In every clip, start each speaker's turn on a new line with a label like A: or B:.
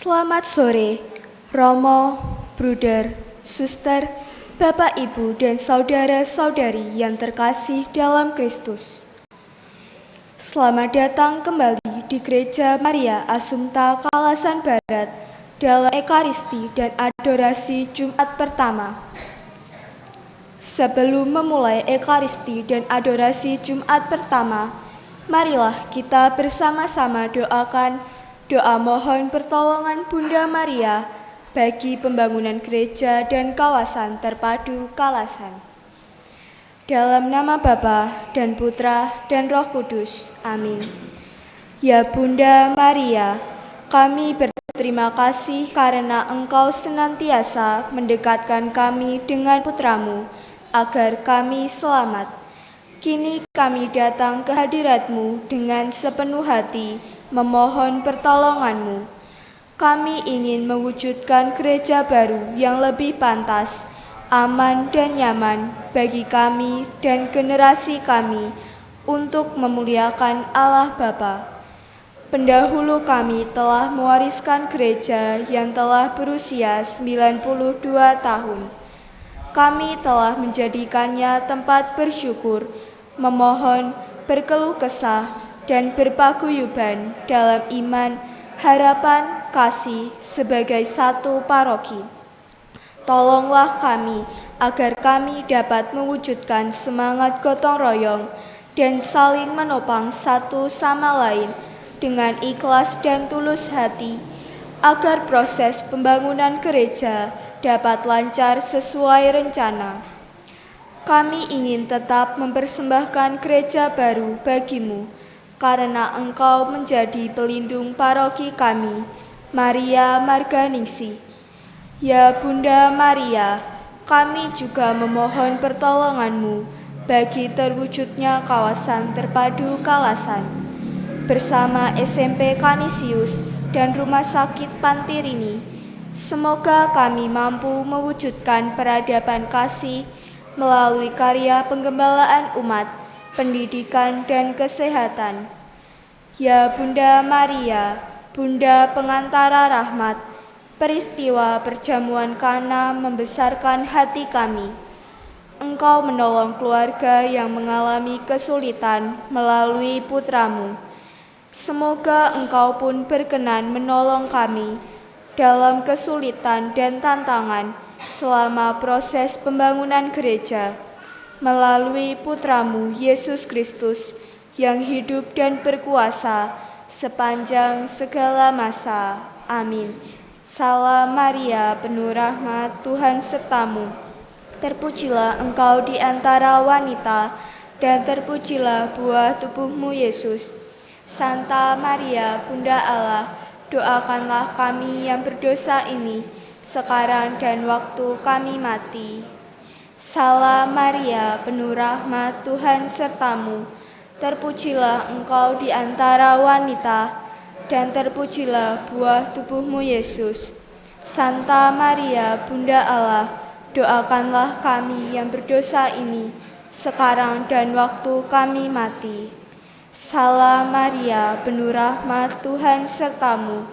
A: Selamat sore, Romo, Bruder, Suster, Bapak, Ibu, dan saudara-saudari yang terkasih dalam Kristus. Selamat datang kembali di Gereja Maria Assumpta Kalasan Barat dalam Ekaristi dan Adorasi Jumat Pertama. Sebelum memulai Ekaristi dan Adorasi Jumat Pertama, marilah kita bersama-sama doakan doa mohon pertolongan Bunda Maria bagi pembangunan gereja dan kawasan terpadu Kalasan. Dalam nama Bapa dan Putra dan Roh Kudus. Amin. Ya Bunda Maria, kami berterima kasih karena Engkau senantiasa mendekatkan kami dengan Putramu agar kami selamat. Kini kami datang ke hadirat-Mu dengan sepenuh hati memohon pertolongan-Mu. Kami ingin mewujudkan gereja baru yang lebih pantas, aman dan nyaman bagi kami dan generasi kami untuk memuliakan Allah Bapa. Pendahulu kami telah mewariskan gereja yang telah berusia 92 tahun. Kami telah menjadikannya tempat bersyukur, memohon, berkeluh kesah, dan berpaguyuban dalam iman, harapan, kasih sebagai satu paroki. Tolonglah kami agar kami dapat mewujudkan semangat gotong royong dan saling menopang satu sama lain dengan ikhlas dan tulus hati, agar proses pembangunan gereja dapat lancar sesuai rencana. Kami ingin tetap mempersembahkan gereja baru bagi-Mu, karena Engkau menjadi pelindung paroki kami, Maria Marganingsi. Ya Bunda Maria, kami juga memohon pertolongan-Mu bagi terwujudnya kawasan terpadu Kalasan. Bersama SMP Kanisius dan Rumah Sakit Pantirini, semoga kami mampu mewujudkan peradaban kasih melalui karya penggembalaan umat, pendidikan, dan kesehatan. Ya Bunda Maria, Bunda pengantara rahmat, peristiwa perjamuan Kana membesarkan hati kami. Engkau menolong keluarga yang mengalami kesulitan melalui Putramu. Semoga Engkau pun berkenan menolong kami dalam kesulitan dan tantangan selama proses pembangunan gereja, melalui Putramu Yesus Kristus yang hidup dan berkuasa sepanjang segala masa. Amin. Salam Maria, penuh rahmat, Tuhan sertamu. Terpujilah Engkau di antara wanita, dan terpujilah buah tubuhmu Yesus. Santa Maria, Bunda Allah, doakanlah kami yang berdosa ini, sekarang dan waktu kami mati. Salam Maria, penuh rahmat, Tuhan sertamu. Terpujilah Engkau di antara wanita, dan terpujilah buah tubuhmu Yesus. Santa Maria, Bunda Allah, doakanlah kami yang berdosa ini, sekarang dan waktu kami mati. Salam Maria, penuh rahmat, Tuhan sertamu.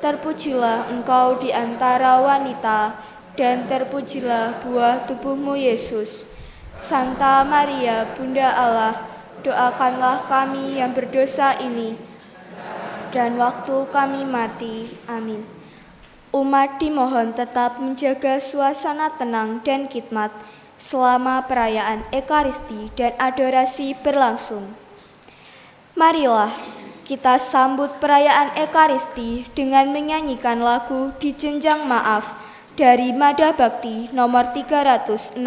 A: Terpujilah Engkau di antara wanita, dan terpujilah buah tubuhmu Yesus. Santa Maria, Bunda Allah, doakanlah kami yang berdosa ini, dan waktu kami mati. Amin. Umat dimohon tetap menjaga suasana tenang dan khidmat selama perayaan Ekaristi dan Adorasi berlangsung. Marilah kita sambut perayaan Ekaristi dengan menyanyikan lagu Di Jenjang Maaf dari Mada Bakti nomor 367.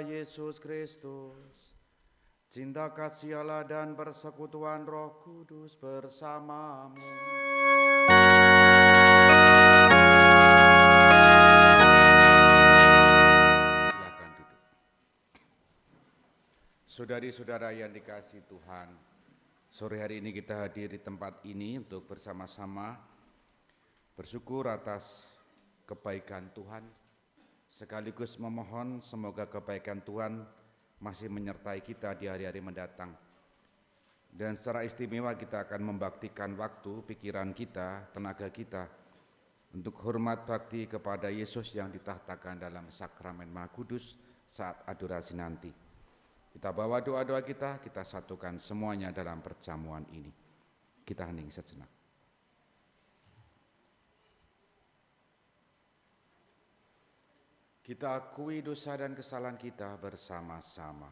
B: Yesus Kristus, cinta kasih Allah dan persekutuan Roh Kudus bersamamu. Silakan duduk. Saudari-saudara yang dikasihi Tuhan, sore hari ini kita hadir di tempat ini untuk bersama-sama bersyukur atas kebaikan Tuhan, sekaligus memohon semoga kebaikan Tuhan masih menyertai kita di hari-hari mendatang. Dan secara istimewa kita akan membaktikan waktu, pikiran kita, tenaga kita untuk hormat bakti kepada Yesus yang ditahtakan dalam sakramen Maha Kudus saat adorasi nanti. Kita bawa doa-doa kita satukan semuanya dalam perjamuan ini. Kita hening sejenak. Kita akui dosa dan kesalahan kita bersama-sama.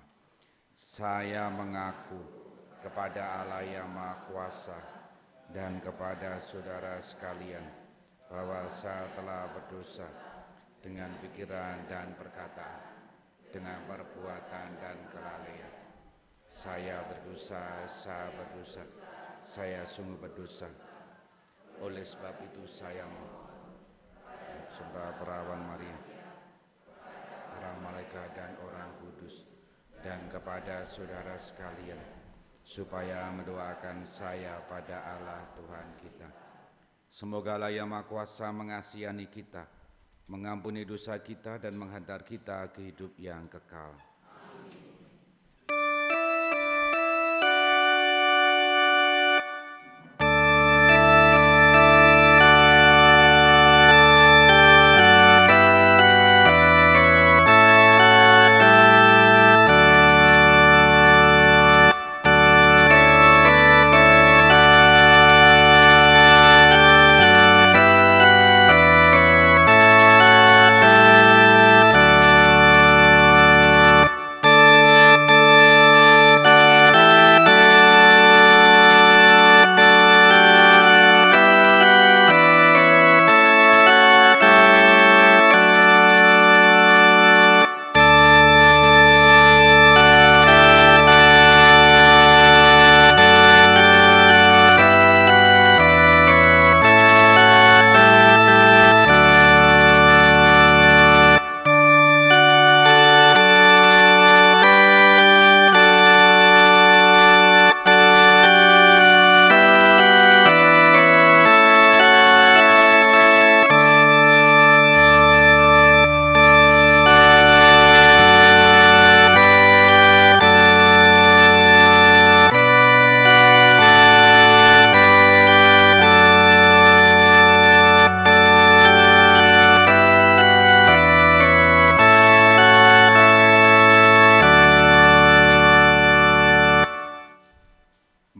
B: Saya mengaku kepada Allah yang Maha Kuasa dan kepada saudara sekalian bahwa saya telah berdosa dengan pikiran dan perkataan, dengan perbuatan dan kelalaian. Saya berdosa, saya sungguh berdosa. Oleh sebab itu saya sembah perawan Maria, para malaikat dan orang kudus, dan kepada saudara sekalian, supaya mendoakan saya pada Allah Tuhan kita. Semoga Allah yang Maha Kuasa mengasihani kita, mengampuni dosa kita dan menghantar kita ke hidup yang kekal. Amin.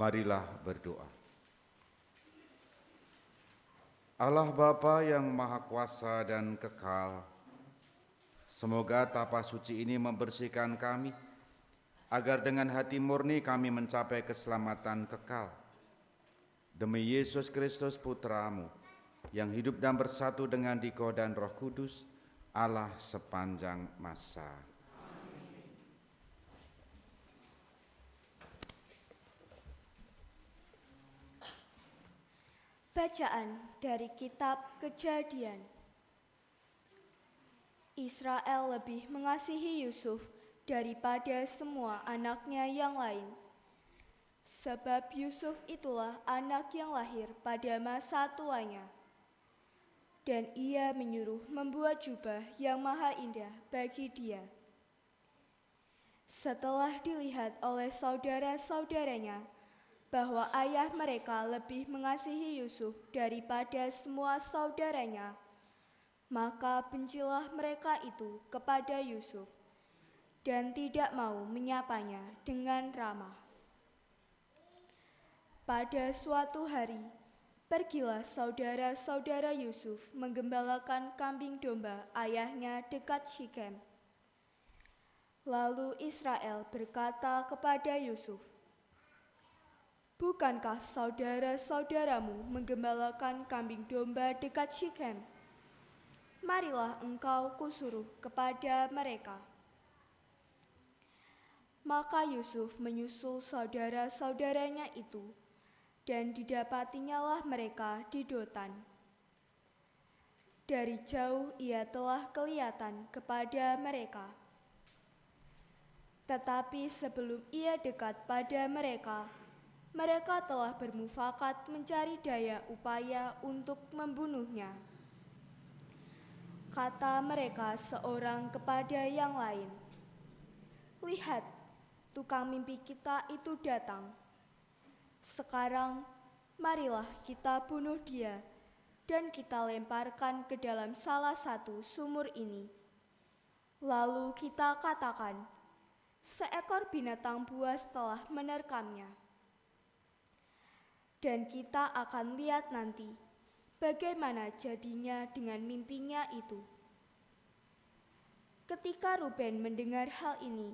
B: Marilah berdoa. Allah Bapa yang Maha Kuasa dan kekal, semoga tapa suci ini membersihkan kami, agar dengan hati murni kami mencapai keselamatan kekal. Demi Yesus Kristus Putra-Mu, yang hidup dan bersatu dengan Dikau dan Roh Kudus, Allah sepanjang masa.
A: Bacaan dari Kitab Kejadian. Israel lebih mengasihi Yusuf daripada semua anaknya yang lain, sebab Yusuf itulah anak yang lahir pada masa tuanya. Dan ia menyuruh membuat jubah yang maha indah bagi dia. Setelah dilihat oleh saudara-saudaranya bahwa ayah mereka lebih mengasihi Yusuf daripada semua saudaranya, maka bencilah mereka itu kepada Yusuf dan tidak mau menyapanya dengan ramah. Pada suatu hari, pergilah saudara-saudara Yusuf menggembalakan kambing domba ayahnya dekat Syichem. Lalu Israel berkata kepada Yusuf, "Bukankah saudara-saudaramu menggembalakan kambing domba dekat Syichem? Marilah engkau kusuruh kepada mereka." Maka Yusuf menyusul saudara-saudaranya itu, dan didapatinya mereka di Dotan. Dari jauh ia telah kelihatan kepada mereka. Tetapi sebelum ia dekat pada mereka, mereka telah bermufakat mencari daya upaya untuk membunuhnya. Kata mereka seorang kepada yang lain, "Lihat, tukang mimpi kita itu datang. Sekarang, marilah kita bunuh dia dan kita lemparkan ke dalam salah satu sumur ini. Lalu kita katakan, seekor binatang buas telah menerkamnya. Dan kita akan lihat nanti bagaimana jadinya dengan mimpinya itu." Ketika Ruben mendengar hal ini,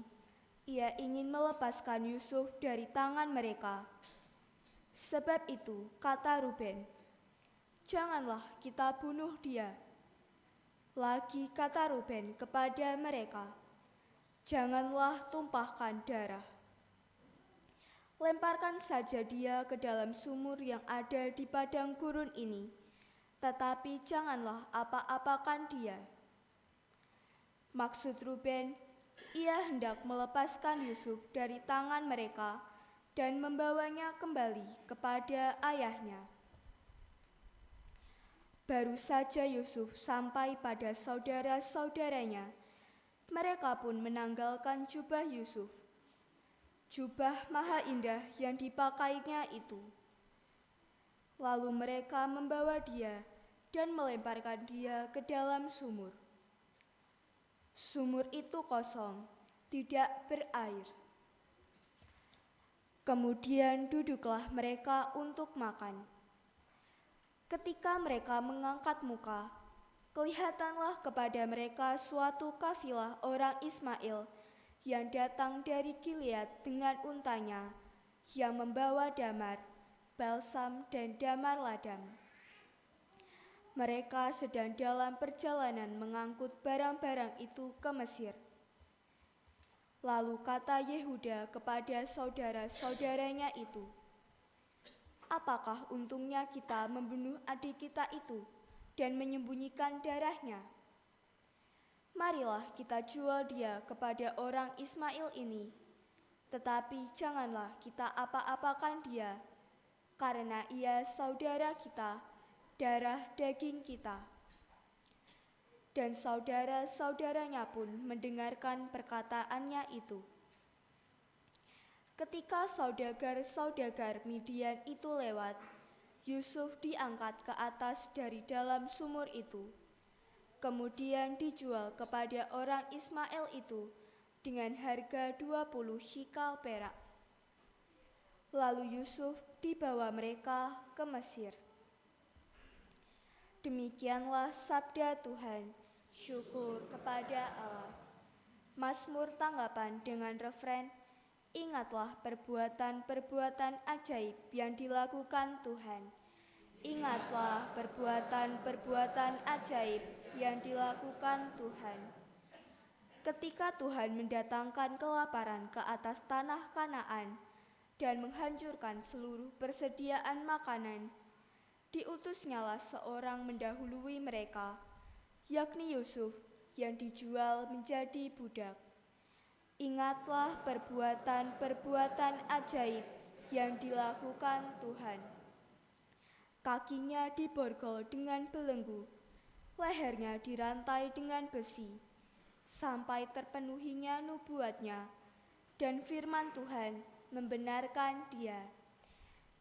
A: ia ingin melepaskan Yusuf dari tangan mereka. Sebab itu, kata Ruben, "Janganlah kita bunuh dia." Lagi kata Ruben kepada mereka, "Janganlah tumpahkan darah. Lemparkan saja dia ke dalam sumur yang ada di padang gurun ini, tetapi janganlah apa-apakan dia." Maksud Ruben, ia hendak melepaskan Yusuf dari tangan mereka dan membawanya kembali kepada ayahnya. Baru saja Yusuf sampai pada saudara-saudaranya, mereka pun menanggalkan jubah Yusuf, jubah maha indah yang dipakainya itu. Lalu mereka membawa dia dan melemparkan dia ke dalam sumur. Sumur itu kosong, tidak berair. Kemudian duduklah mereka untuk makan. Ketika mereka mengangkat muka, kelihatanlah kepada mereka suatu kafilah orang Ismail yang datang dari Gilead dengan untanya, yang membawa damar, balsam, dan damar ladang. Mereka sedang dalam perjalanan mengangkut barang-barang itu ke Mesir. Lalu kata Yehuda kepada saudara-saudaranya itu, "Apakah untungnya kita membunuh adik kita itu dan menyembunyikan darahnya? Marilah kita jual dia kepada orang Ismail ini, tetapi janganlah kita apa-apakan dia, karena ia saudara kita, darah daging kita." Dan saudara-saudaranya pun mendengarkan perkataannya itu. Ketika saudagar-saudagar Midian itu lewat, Yusuf diangkat ke atas dari dalam sumur itu, kemudian dijual kepada orang Ismail itu dengan harga 20 shikal perak. Lalu Yusuf dibawa mereka ke Mesir. Demikianlah sabda Tuhan. Syukur kepada Allah. Mazmur tanggapan dengan refren, "Ingatlah perbuatan-perbuatan ajaib yang dilakukan Tuhan. Ingatlah perbuatan-perbuatan ajaib yang dilakukan Tuhan." Ketika Tuhan mendatangkan kelaparan ke atas tanah Kanaan dan menghancurkan seluruh persediaan makanan, diutusnyalah seorang mendahului mereka, yakni Yusuf yang dijual menjadi budak. Ingatlah perbuatan-perbuatan ajaib yang dilakukan Tuhan. Kakinya diborgol dengan belenggu, lehernya dirantai dengan besi, sampai terpenuhinya nubuatnya, dan firman Tuhan membenarkan dia.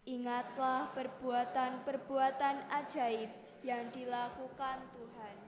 A: Ingatlah perbuatan-perbuatan ajaib yang dilakukan Tuhan.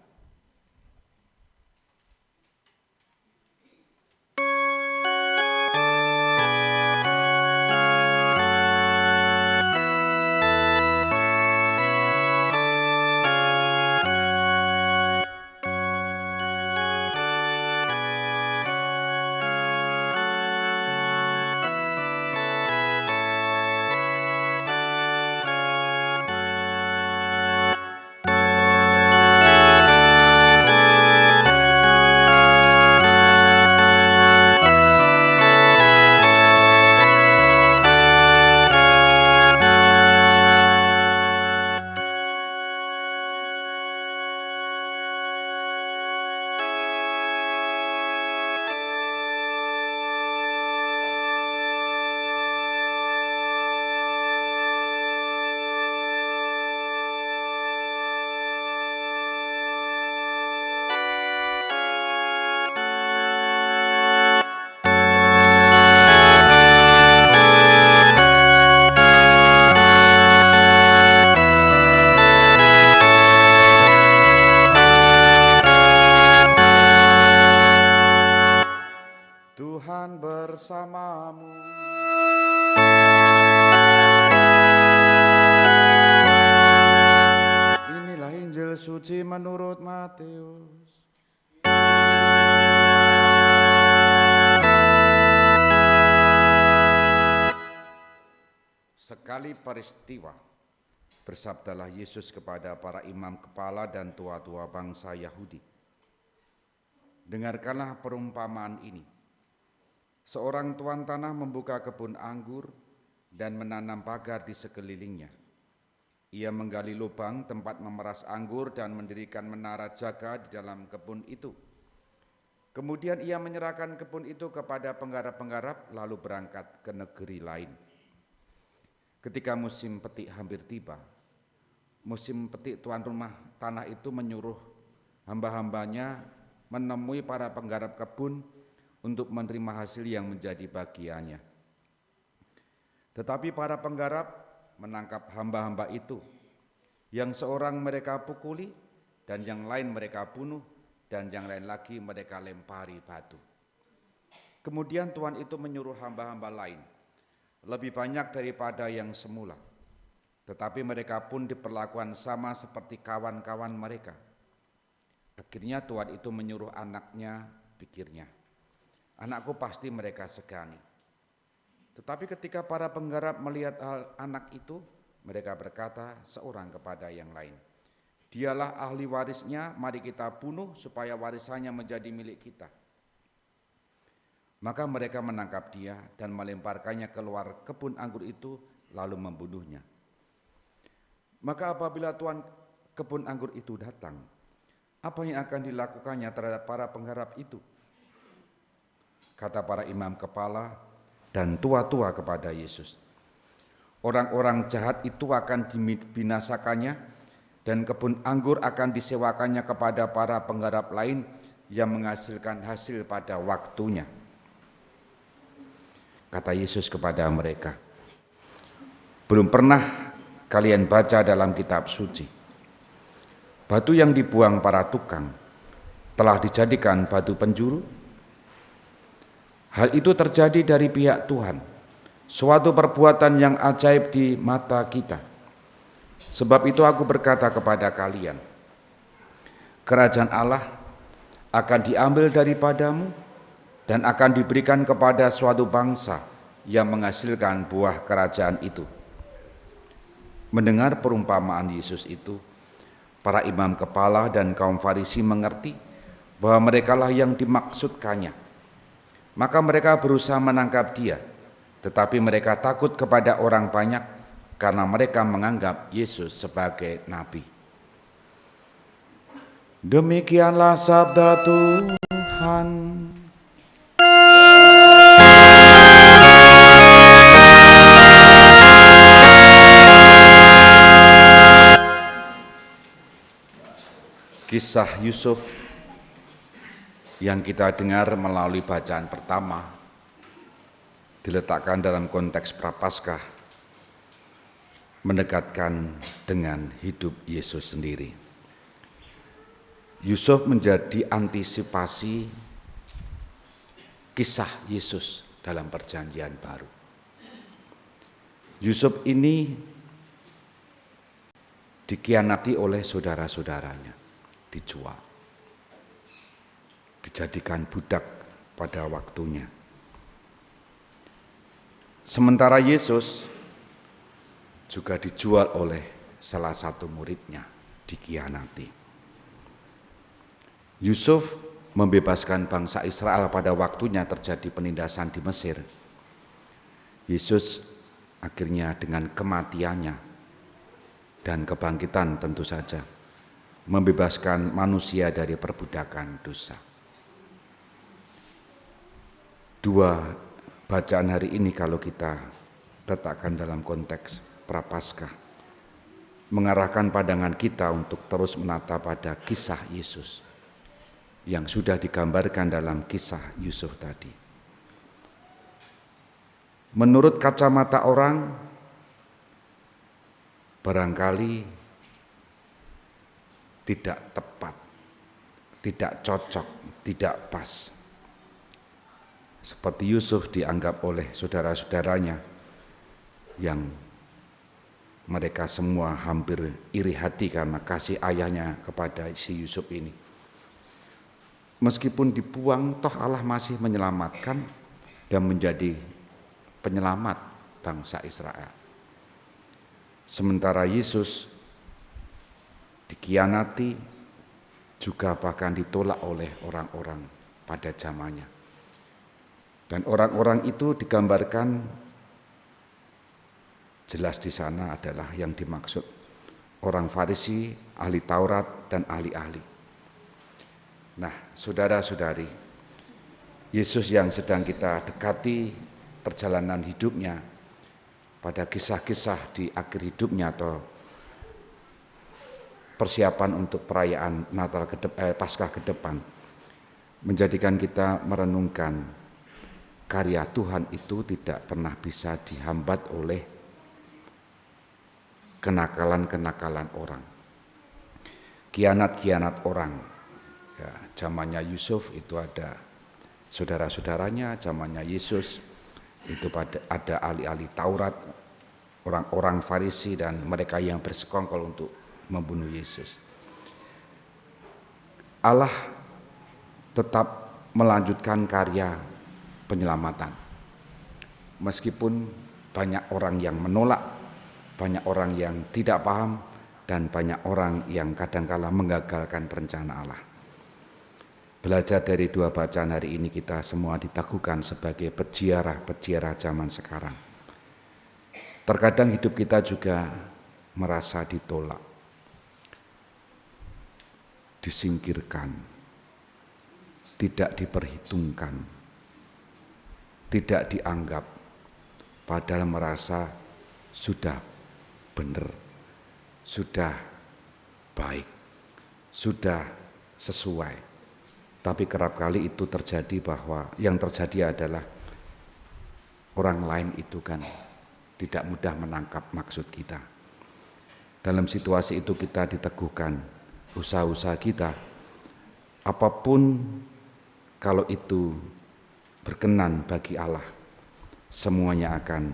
B: bersamamu. Inilah Injil suci menurut Matius. Sekali peristiwa, bersabdalah Yesus kepada para imam kepala dan tua-tua bangsa Yahudi, "Dengarkanlah perumpamaan ini. Seorang tuan tanah membuka kebun anggur dan menanam pagar di sekelilingnya. Ia menggali lubang tempat memeras anggur dan mendirikan menara jaga di dalam kebun itu. Kemudian ia menyerahkan kebun itu kepada penggarap-penggarap lalu berangkat ke negeri lain. Ketika musim petik hampir tiba, tuan rumah tanah itu menyuruh hamba-hambanya menemui para penggarap kebun untuk menerima hasil yang menjadi bagiannya. Tetapi para penggarap menangkap hamba-hamba itu, yang seorang mereka pukuli dan yang lain mereka bunuh dan yang lain lagi mereka lempari batu. Kemudian tuan itu menyuruh hamba-hamba lain, lebih banyak daripada yang semula, tetapi mereka pun diperlakukan sama seperti kawan-kawan mereka. Akhirnya tuan itu menyuruh anaknya, pikirnya, anakku pasti mereka segani. Tetapi ketika para penggarap melihat anak itu, mereka berkata seorang kepada yang lain, dialah ahli warisnya, mari kita bunuh supaya warisannya menjadi milik kita. Maka mereka menangkap dia dan melemparkannya keluar kebun anggur itu lalu membunuhnya. Maka apabila tuan kebun anggur itu datang, apa yang akan dilakukannya terhadap para penggarap itu? Kata para imam kepala dan tua-tua kepada Yesus, orang-orang jahat itu akan dibinasakannya dan kebun anggur akan disewakannya kepada para penggarap lain yang menghasilkan hasil pada waktunya. Kata Yesus kepada mereka, belum pernah kalian baca dalam kitab suci, batu yang dibuang para tukang telah dijadikan batu penjuru? Hal itu terjadi dari pihak Tuhan, suatu perbuatan yang ajaib di mata kita. Sebab itu aku berkata kepada kalian, kerajaan Allah akan diambil daripadamu dan akan diberikan kepada suatu bangsa yang menghasilkan buah kerajaan itu. Mendengar perumpamaan Yesus itu, para imam kepala dan kaum Farisi mengerti bahwa merekalah yang dimaksudkannya. Maka mereka berusaha menangkap dia, tetapi mereka takut kepada orang banyak karena mereka menganggap Yesus sebagai nabi. Demikianlah sabda Tuhan. Kisah Yusuf yang kita dengar melalui bacaan pertama diletakkan dalam konteks Prapaskah, mendekatkan dengan hidup Yesus sendiri. Yusuf menjadi antisipasi kisah Yesus dalam Perjanjian Baru. Yusuf ini dikhianati oleh saudara-saudaranya, dijual, dijadikan budak pada waktunya. Sementara Yesus juga dijual oleh salah satu muridnya, dikhianati. Yusuf membebaskan bangsa Israel pada waktunya terjadi penindasan di Mesir. Yesus akhirnya dengan kematiannya dan kebangkitan tentu saja membebaskan manusia dari perbudakan dosa. Dua bacaan hari ini kalau kita letakkan dalam konteks Prapaskah, mengarahkan pandangan kita untuk terus menata pada kisah Yesus yang sudah digambarkan dalam kisah Yusuf tadi. Menurut kacamata orang, barangkali tidak tepat, tidak cocok, tidak pas. seperti Yusuf dianggap oleh saudara-saudaranya yang mereka semua hampir iri hati karena kasih ayahnya kepada si Yusuf ini. Meskipun dibuang, toh Allah masih menyelamatkan dan menjadi penyelamat bangsa Israel. Sementara Yesus dikhianati, juga bahkan ditolak oleh orang-orang pada zamannya. Dan orang-orang itu digambarkan jelas di sana adalah yang dimaksud orang Farisi, ahli Taurat, dan ahli-ahli. Nah, saudara-saudari, Yesus yang sedang kita dekati perjalanan hidupnya pada kisah-kisah di akhir hidupnya atau persiapan untuk perayaan Natal Paskah ke depan, menjadikan kita merenungkan karya Tuhan itu tidak pernah bisa dihambat oleh kenakalan-kenakalan orang, khianat-khianat orang. Ya, zamannya Yusuf itu ada saudara-saudaranya, zamannya Yesus itu ada ahli-ahli Taurat, orang-orang Farisi dan mereka yang bersekongkol untuk membunuh Yesus. Allah tetap melanjutkan karya penyelamatan. Meskipun banyak orang yang menolak, banyak orang yang tidak paham, dan banyak orang yang kadangkala menggagalkan rencana Allah. Belajar dari dua bacaan hari ini, kita semua diteguhkan sebagai peziarah zaman sekarang. Terkadang hidup kita juga merasa ditolak, disingkirkan, tidak diperhitungkan, tidak dianggap, padahal merasa sudah benar, sudah baik, sudah sesuai. Tapi kerap kali itu terjadi bahwa yang terjadi adalah orang lain itu kan tidak mudah menangkap maksud kita. Dalam situasi itu kita diteguhkan usaha-usaha kita, apapun kalau itu berkenan bagi Allah, semuanya akan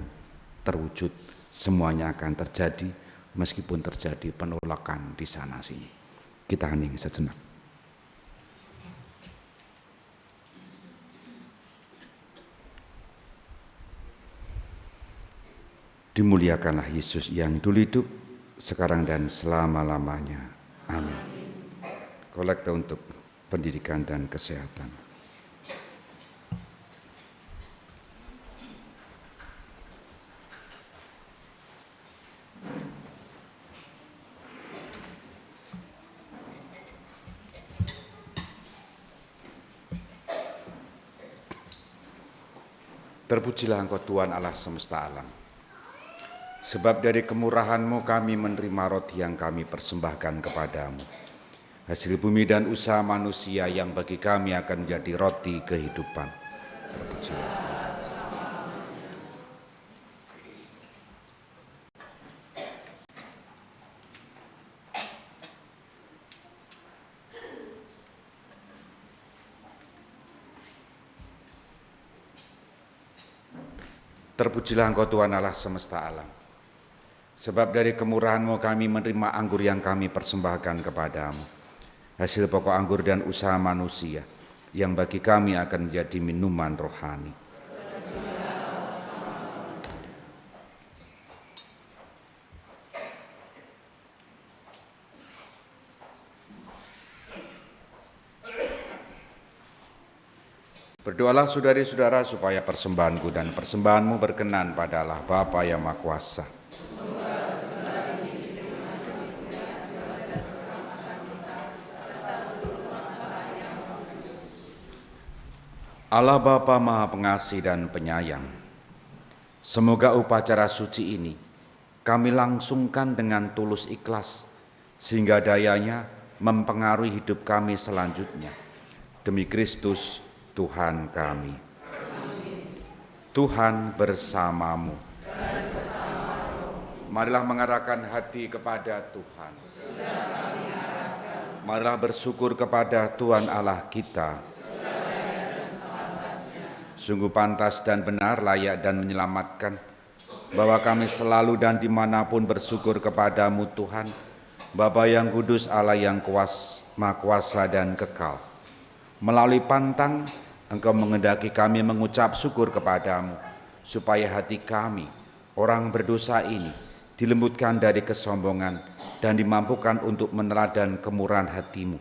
B: terwujud, semuanya akan terjadi meskipun terjadi penolakan di sana sini. Kita hening sejenak. Dimuliakanlah Yesus yang dulu hidup, sekarang dan selama-lamanya. Amin. Kolekte untuk pendidikan dan kesehatan. Terpujilah Engkau Tuhan Allah semesta alam. Sebab dari kemurahan-Mu kami menerima roti yang kami persembahkan kepadamu. Hasil bumi dan usaha manusia yang bagi kami akan menjadi roti kehidupan. Terpujilah. Terpujilah Engkau Tuhan Allah semesta alam. Sebab dari kemurahan-Mu kami menerima anggur yang kami persembahkan kepadamu. Hasil pokok anggur dan usaha manusia yang bagi kami akan menjadi minuman rohani. Berdoalah saudari-saudara supaya persembahanku dan persembahanmu berkenan pada Allah Bapa yang Maha Kuasa. Allah Bapa Maha Pengasih dan Penyayang, semoga upacara suci ini kami langsungkan dengan tulus ikhlas, sehingga dayanya mempengaruhi hidup kami selanjutnya. Demi Kristus Tuhan kami. Amin. Tuhan bersamamu. Marilah mengarahkan hati kepada Tuhan. Marilah bersyukur kepada Tuhan Allah kita. sungguh pantas dan benar, layak dan menyelamatkan, bahwa kami selalu dan dimanapun bersyukur kepadamu Tuhan, Bapa yang kudus, Allah yang Maha Kuasa dan kekal. Melalui pantang, Engkau mengendaki kami mengucap syukur kepadamu, supaya hati kami, orang berdosa ini, dilembutkan dari kesombongan dan dimampukan untuk meneladan kemurahan hatimu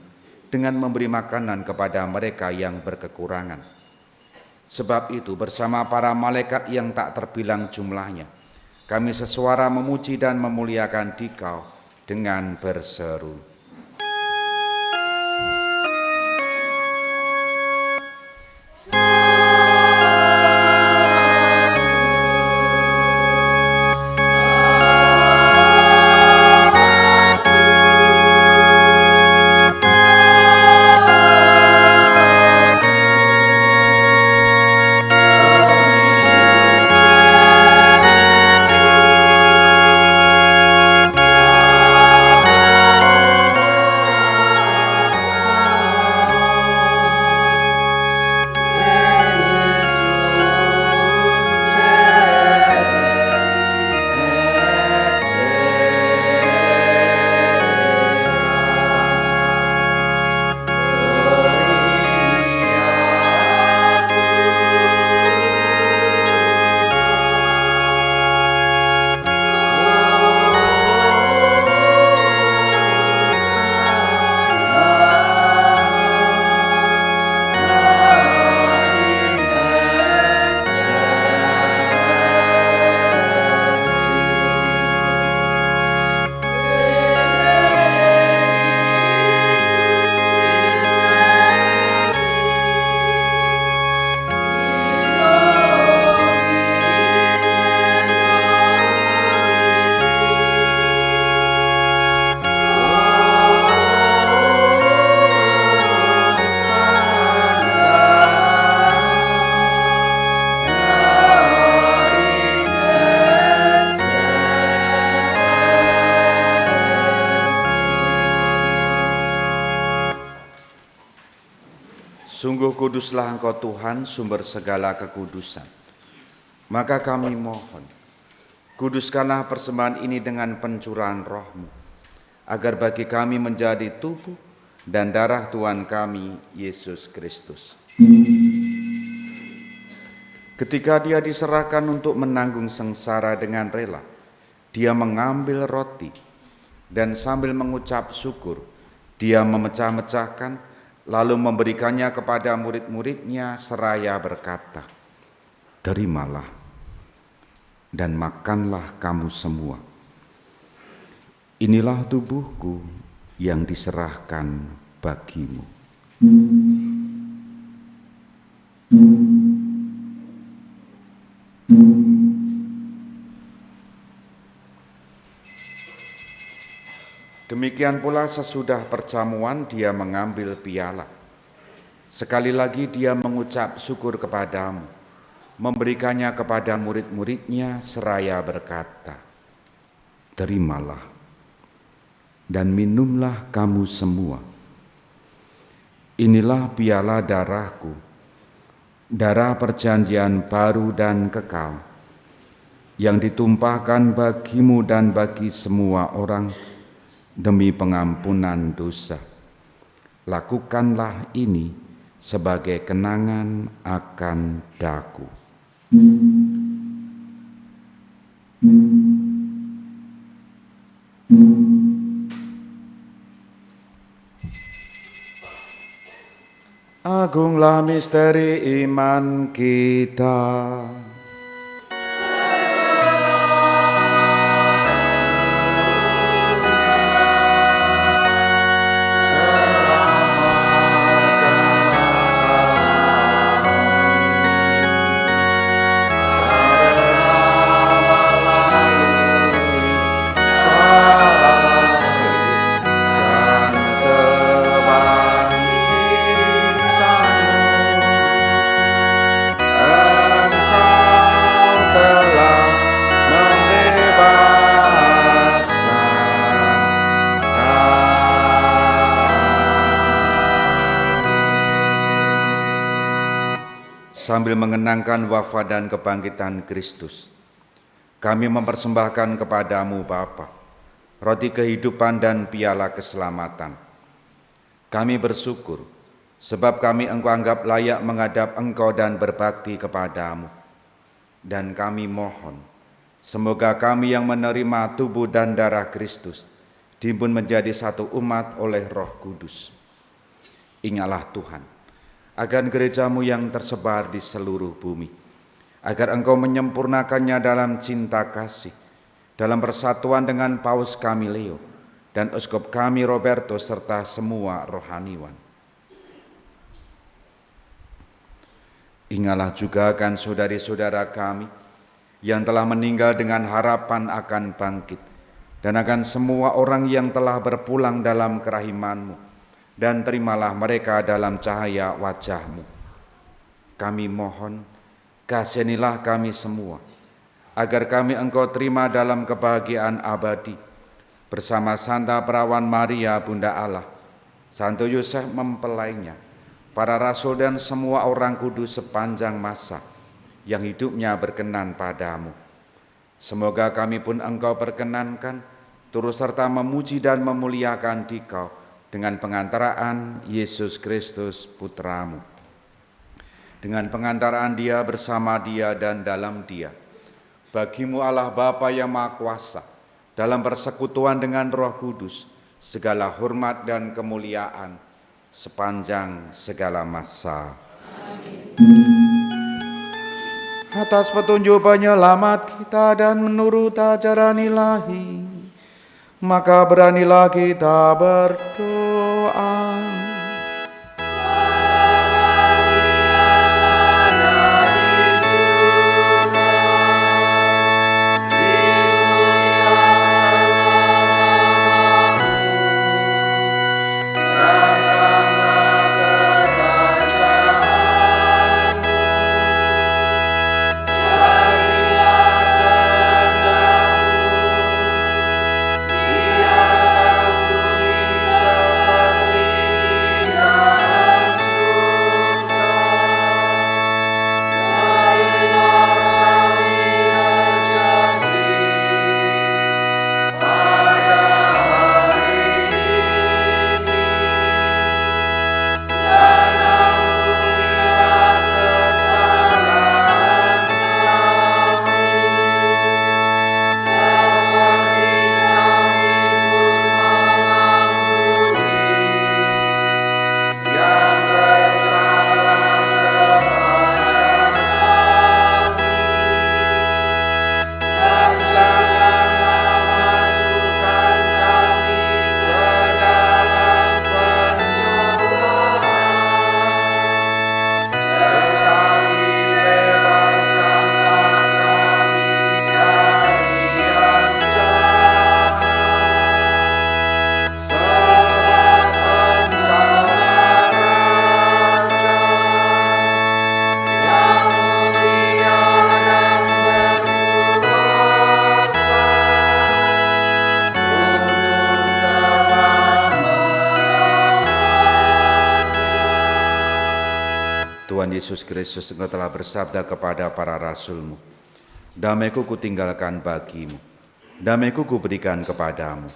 B: dengan memberi makanan kepada mereka yang berkekurangan. Sebab itu bersama para malaikat yang tak terbilang jumlahnya, kami sesuara memuji dan memuliakan Dikau dengan berseru. Sungguh kuduslah Engkau Tuhan, sumber segala kekudusan. Maka kami mohon, kuduskanlah persembahan ini dengan pencurahan Roh-Mu, agar bagi kami menjadi tubuh dan darah Tuhan kami, Yesus Kristus. Ketika Dia diserahkan untuk menanggung sengsara dengan rela, Dia mengambil roti dan sambil mengucap syukur, Dia memecah-mecahkan, lalu memberikannya kepada murid-muridnya seraya berkata, "Terimalah dan makanlah kamu semua. Inilah tubuhku yang diserahkan bagimu." Demikian pula sesudah perjamuan Dia mengambil piala. Sekali lagi Dia mengucap syukur kepadamu, memberikannya kepada murid-muridnya seraya berkata, "Terimalah dan minumlah kamu semua. Inilah piala darahku, darah perjanjian baru dan kekal, yang ditumpahkan bagimu dan bagi semua orang demi pengampunan dosa. Lakukanlah ini sebagai kenangan akan daku." Agunglah misteri iman kita. Engkau sambil mengenangkan wafat dan kebangkitan Kristus, kami mempersembahkan kepadamu Bapa, roti kehidupan dan piala keselamatan. Kami bersyukur, sebab kami Engkau anggap layak menghadap Engkau dan berbakti kepadamu. Dan kami mohon, semoga kami yang menerima tubuh dan darah Kristus dihimpun menjadi satu umat oleh Roh Kudus. Ingatlah Tuhan, akan gerejamu yang tersebar di seluruh bumi, agar Engkau menyempurnakannya dalam cinta kasih, dalam persatuan dengan Paus kami Leo dan Uskup kami Roberto serta semua rohaniwan. Ingatlah juga akan saudari-saudara kami yang telah meninggal dengan harapan akan bangkit, dan akan semua orang yang telah berpulang dalam kerahiman-Mu, dan terimalah mereka dalam cahaya wajah-Mu. Kami mohon, kasihanilah kami semua, agar kami Engkau terima dalam kebahagiaan abadi, bersama Santa Perawan Maria Bunda Allah, Santo Yosef mempelainya, para rasul dan semua orang kudus sepanjang masa yang hidupnya berkenan padamu. Semoga kami pun Engkau perkenankan turut serta memuji dan memuliakan Dikau dengan pengantaraan Yesus Kristus Putramu. Dengan pengantaraan Dia, bersama Dia dan dalam Dia, bagimu Allah Bapa yang Maha Kuasa, dalam persekutuan dengan Roh Kudus, segala hormat dan kemuliaan sepanjang segala masa. Amin. Atas petunjuk penyelamat kita dan menurut ajaran ilahi, maka beranilah kita berdoa. Tuhan Yesus Kristus, Engkau telah bersabda kepada para rasul-Mu, damai-Ku kutinggalkan bagimu, damai-Ku kuberikan kepadamu.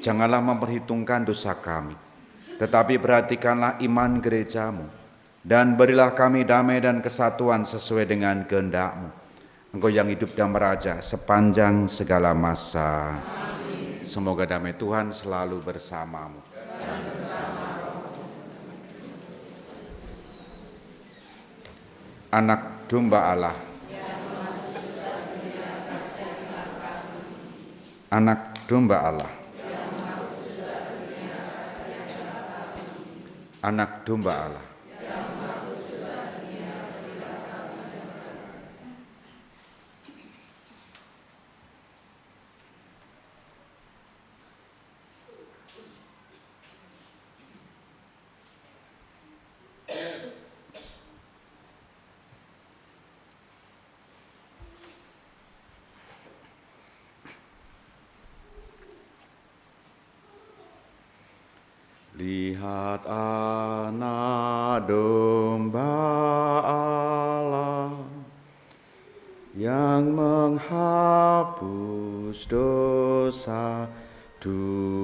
B: Janganlah memperhitungkan dosa kami, tetapi perhatikanlah iman gereja-Mu, dan berilah kami damai dan kesatuan sesuai dengan kehendak-Mu. Engkau yang hidup dan meraja sepanjang segala masa. Amin. Semoga damai Tuhan selalu bersamamu. Anak domba Allah, anak domba Allah, anak domba Allah. Lihat anak domba yang menghapus dosa dunia.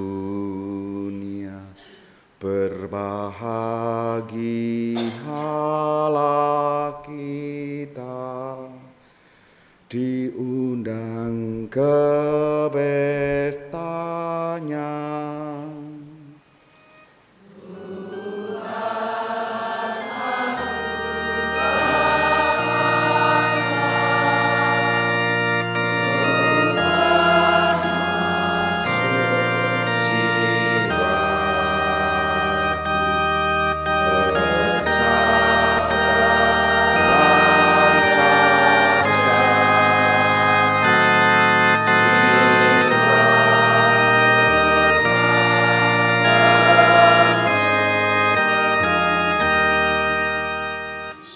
B: Berbahagialah kita, diundang ke pestanya.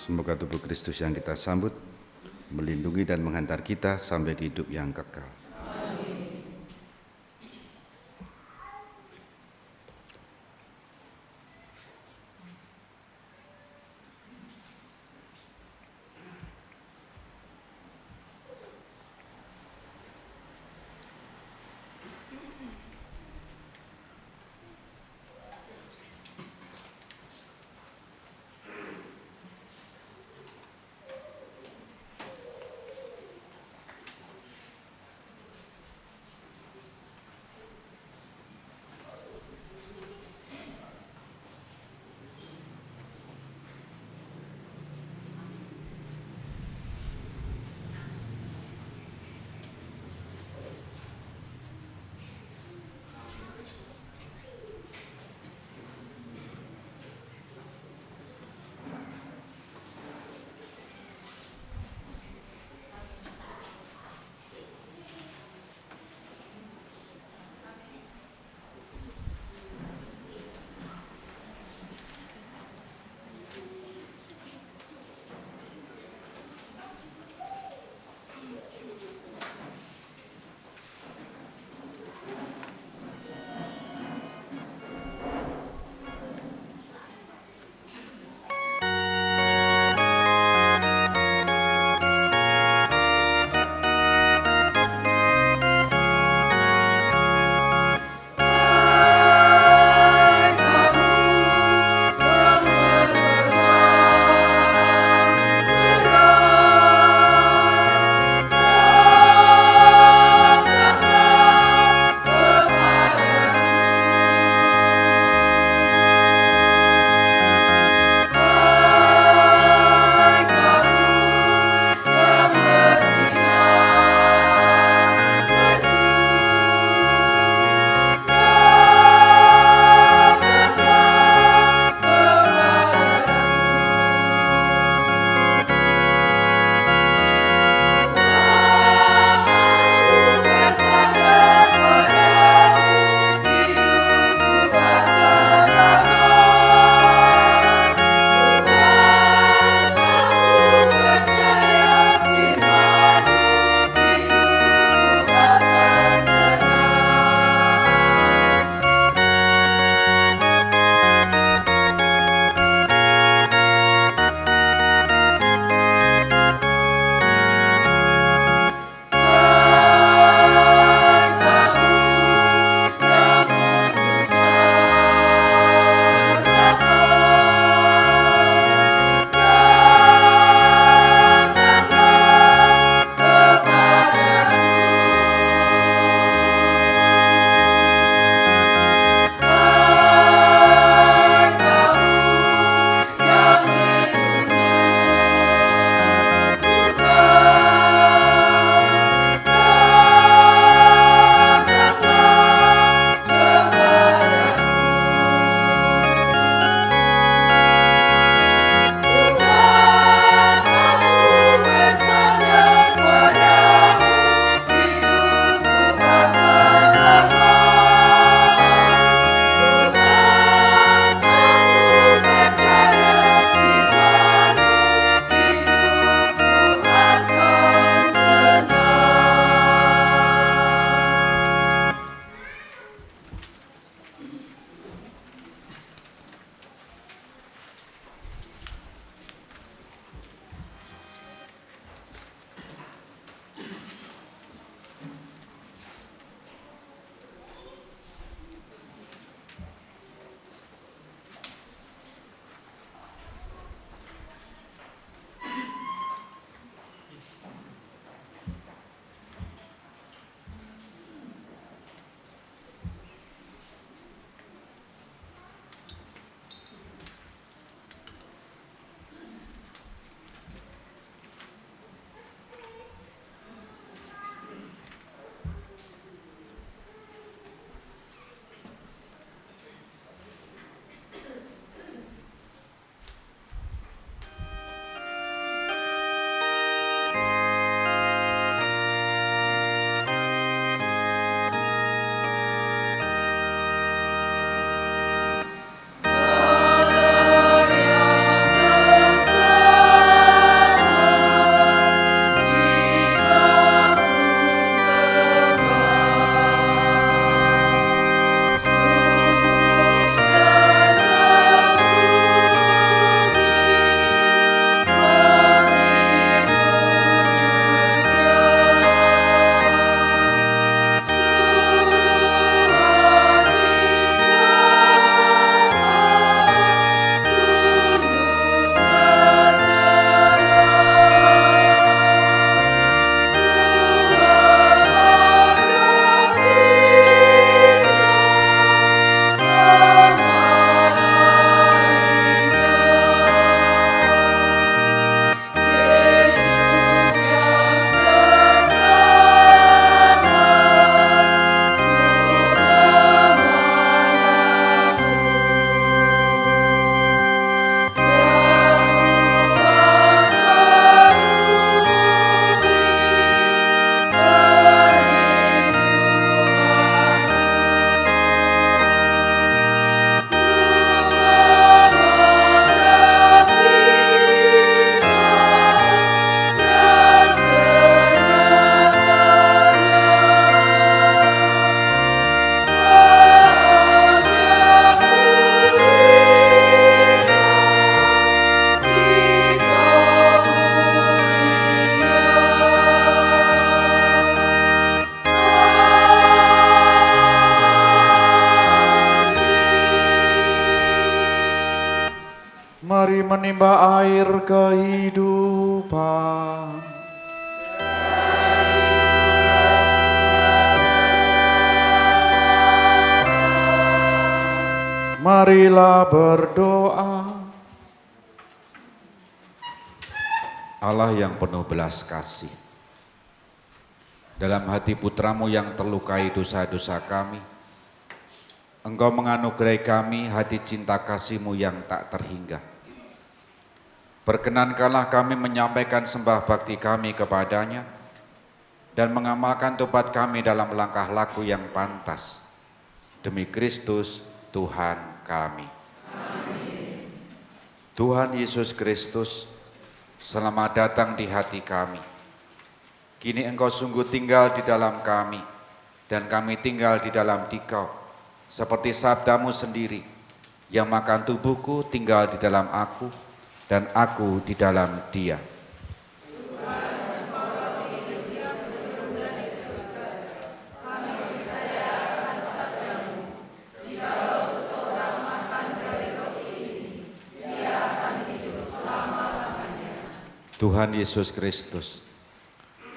B: Semoga tubuh Kristus yang kita sambut melindungi dan menghantar kita sampai ke hidup yang kekal. menimba air kehidupan. Marilah berdoa. Allah yang penuh belas kasih, dalam hati putramu yang terlukai dosa-dosa kami, Engkau menganugerahi kami hati cinta kasih-Mu yang tak terhingga. Perkenankanlah kami menyampaikan sembah bakti kami kepadanya dan mengamalkan tobat kami dalam langkah laku yang pantas. Demi Kristus Tuhan kami. Amin. Tuhan Yesus Kristus, selamat datang di hati kami. Kini Engkau sungguh tinggal di dalam kami, dan kami tinggal di dalam Dikau, seperti sabda-Mu sendiri, yang makan tubuhku tinggal di dalam aku, dan aku di dalam Dia. Tuhan Yesus Kristus,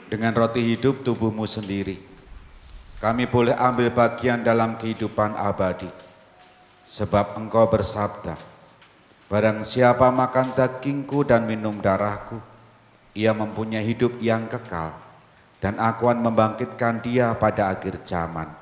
B: dengan roti hidup tubuh-Mu sendiri, kami boleh ambil bagian dalam kehidupan abadi. Sebab Engkau bersabda, barang siapa makan dagingku dan minum darahku, ia mempunyai hidup yang kekal, dan aku akan membangkitkan dia pada akhir zaman.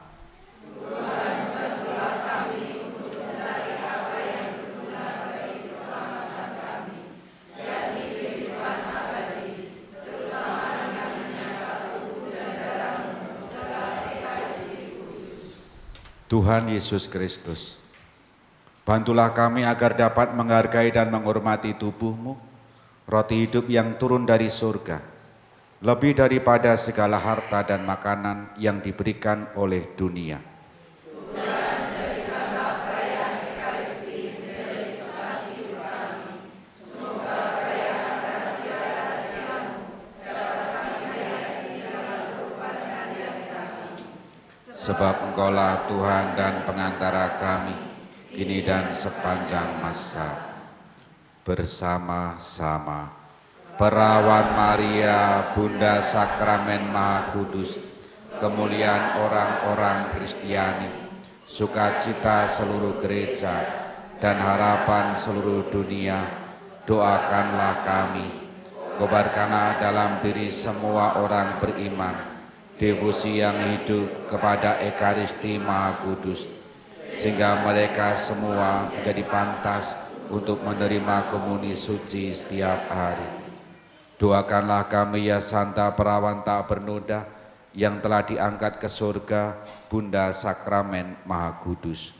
B: Tuhan Yesus Kristus, bantulah kami agar dapat menghargai dan menghormati tubuh-Mu, roti hidup yang turun dari surga, lebih daripada segala harta dan makanan yang diberikan oleh dunia. Tuhan, jadikanlah perayaan Ekaristi menjadi pusat hidup kami. Semoga perayaan rahasia-rahasia-Mu dapat kami hayati dalam kehidupan harian kami. Sebab Engkaulah Tuhan dan pengantara kami, kini dan sepanjang masa. Bersama-sama, Perawan Maria, Bunda Sakramen Maha Kudus, kemuliaan orang-orang Kristiani, sukacita seluruh gereja, dan harapan seluruh dunia, doakanlah kami. Kobarkanlah dalam diri semua orang beriman devosi yang hidup kepada Ekaristi Maha Kudus, sehingga mereka semua menjadi pantas untuk menerima komuni suci setiap hari. Doakanlah kami ya Santa Perawan tak bernoda yang telah diangkat ke surga, Bunda Sakramen Maha Kudus.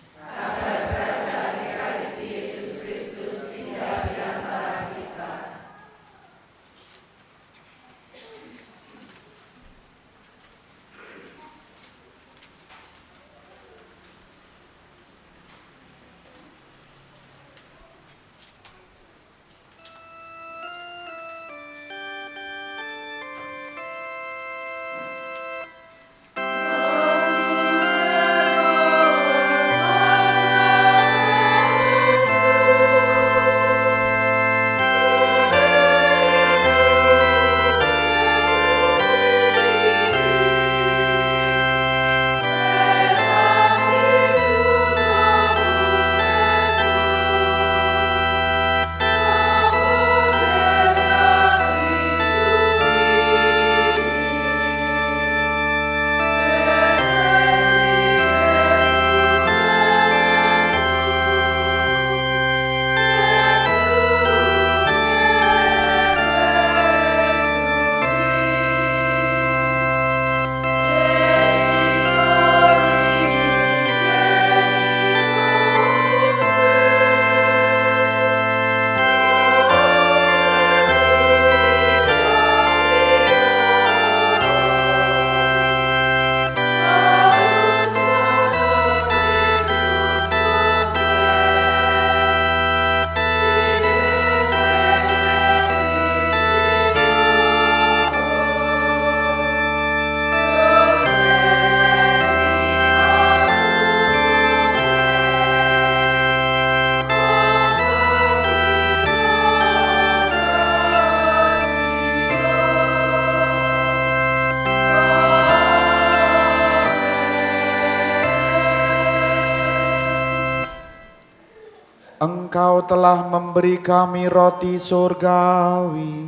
C: Engkau telah memberi kami roti surgawi.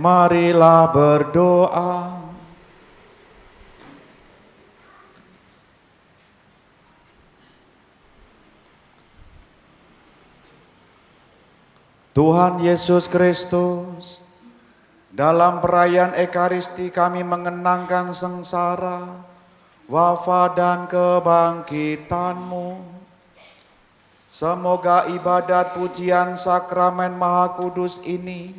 C: Marilah berdoa. Tuhan Yesus Kristus, dalam perayaan Ekaristi kami mengenangkan sengsara, wafat dan kebangkitan-Mu. Semoga ibadat pujian sakramen Maha Kudus ini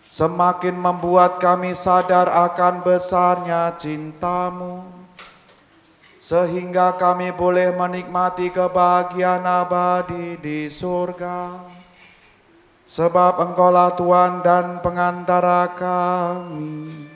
C: semakin membuat kami sadar akan besarnya cinta-Mu, sehingga kami boleh menikmati kebahagiaan abadi di surga. Sebab Engkaulah Tuhan dan pengantara kami.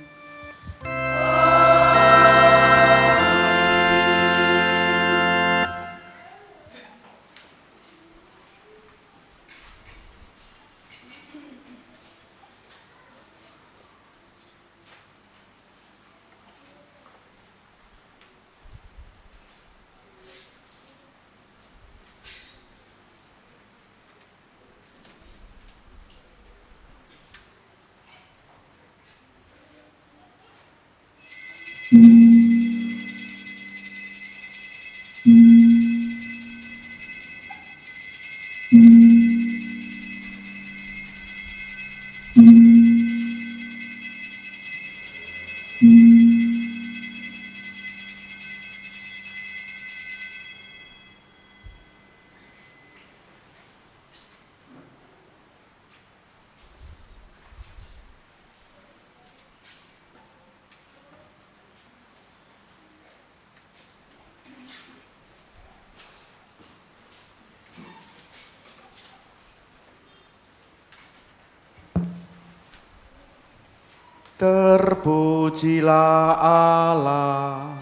C: Terpujilah Allah.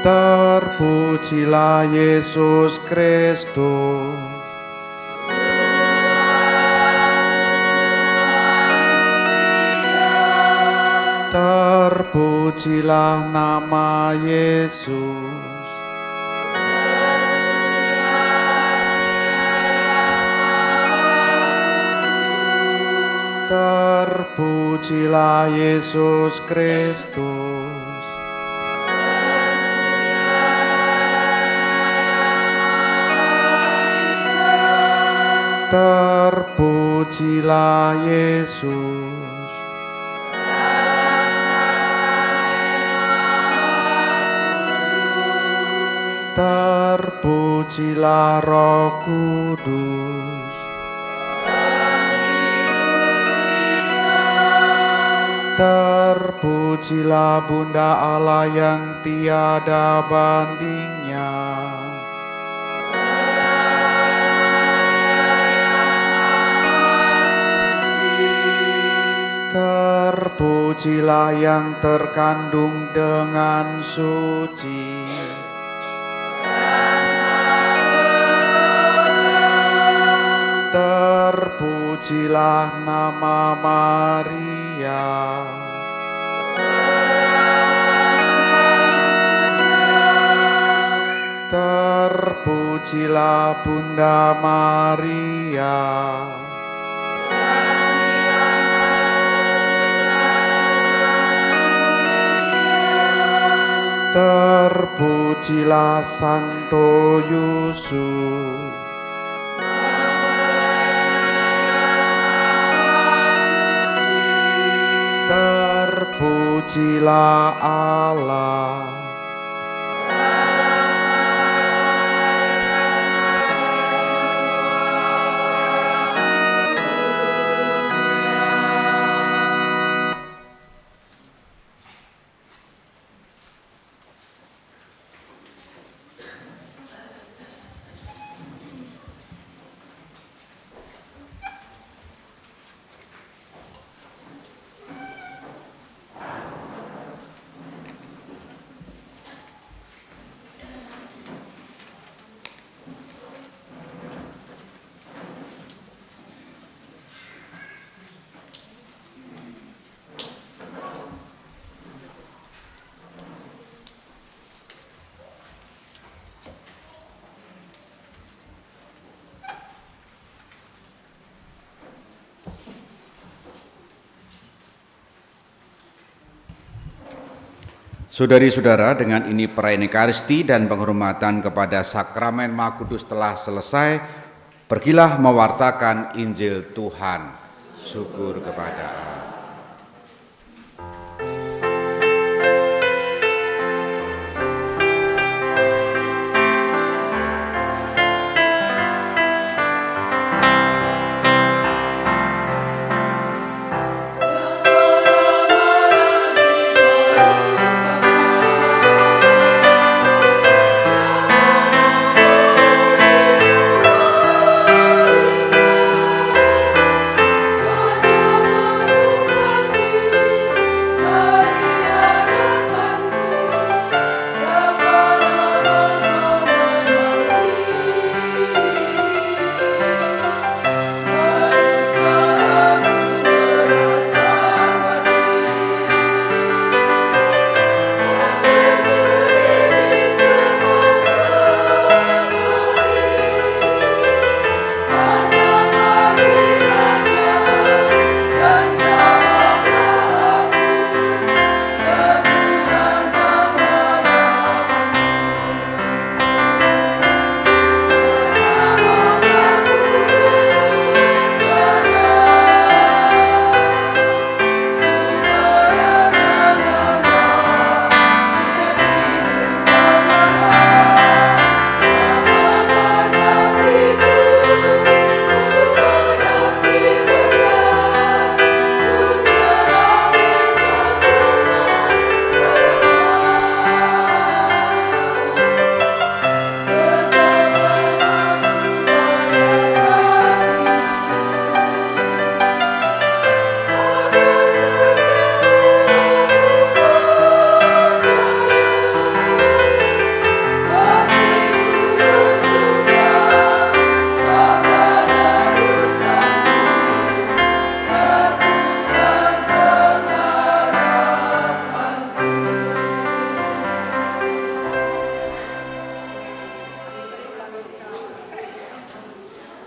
C: Terpujilah Yesus Kristus. Terpujilah nama Yesus. Terpujilah Yesus Kristus. Terpujilah Yesus. Terpujilah Roh Kudus. Terpujilah Bunda Allah yang tiada bandingnya. Terpujilah yang terkandung dengan suci. Terpujilah nama Maria. Terpujilah Bunda Maria. Terpujilah Santo Yusuf. Terpujilah Allah.
B: Saudari-saudara, dengan ini perayaan Ekaristi dan penghormatan kepada sakramen Maha Kudus telah selesai. Pergilah mewartakan Injil Tuhan. Syukur kepada Allah.